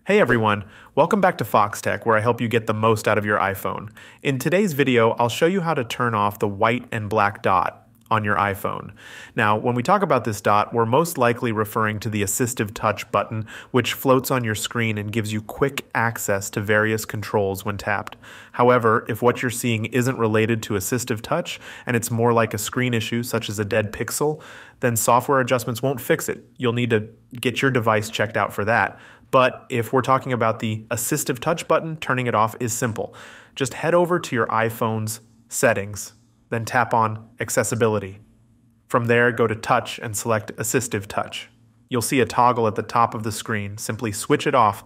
Hey everyone, welcome back to Foxtecc, where I help you get the most out of your iPhone. In today's video, I'll show you how to turn off the white and black dot on your iPhone. Now, when we talk about this dot, we're most likely referring to the AssistiveTouch button, which floats on your screen and gives you quick access to various controls when tapped. However, if what you're seeing isn't related to AssistiveTouch, and it's more like a screen issue, such as a dead pixel, then software adjustments won't fix it. You'll need to get your device checked out for that. But if we're talking about the AssistiveTouch button, turning it off is simple. Just head over to your iPhone's settings, then tap on Accessibility. From there, go to Touch and select AssistiveTouch. You'll see a toggle at the top of the screen. Simply switch it off,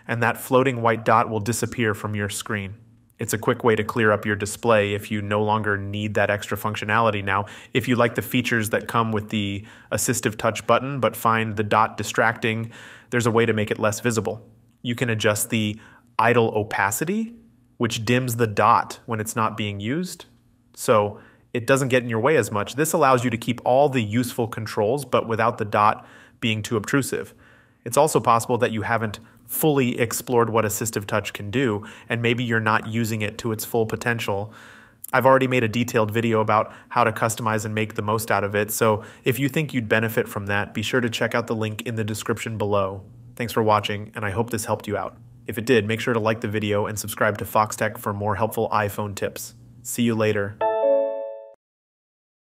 and that floating white dot will disappear from your screen. It's a quick way to clear up your display if you no longer need that extra functionality. Now, if you like the features that come with the AssistiveTouch button but find the dot distracting, there's a way to make it less visible. You can adjust the idle opacity, which dims the dot when it's not being used, so it doesn't get in your way as much. This allows you to keep all the useful controls, but without the dot being too obtrusive. It's also possible that you haven't fully explored what AssistiveTouch can do, and maybe you're not using it to its full potential. I've already made a detailed video about how to customize and make the most out of it, so if you think you'd benefit from that, be sure to check out the link in the description below. Thanks for watching, and I hope this helped you out. If it did, make sure to like the video and subscribe to Foxtecc for more helpful iPhone tips. See you later.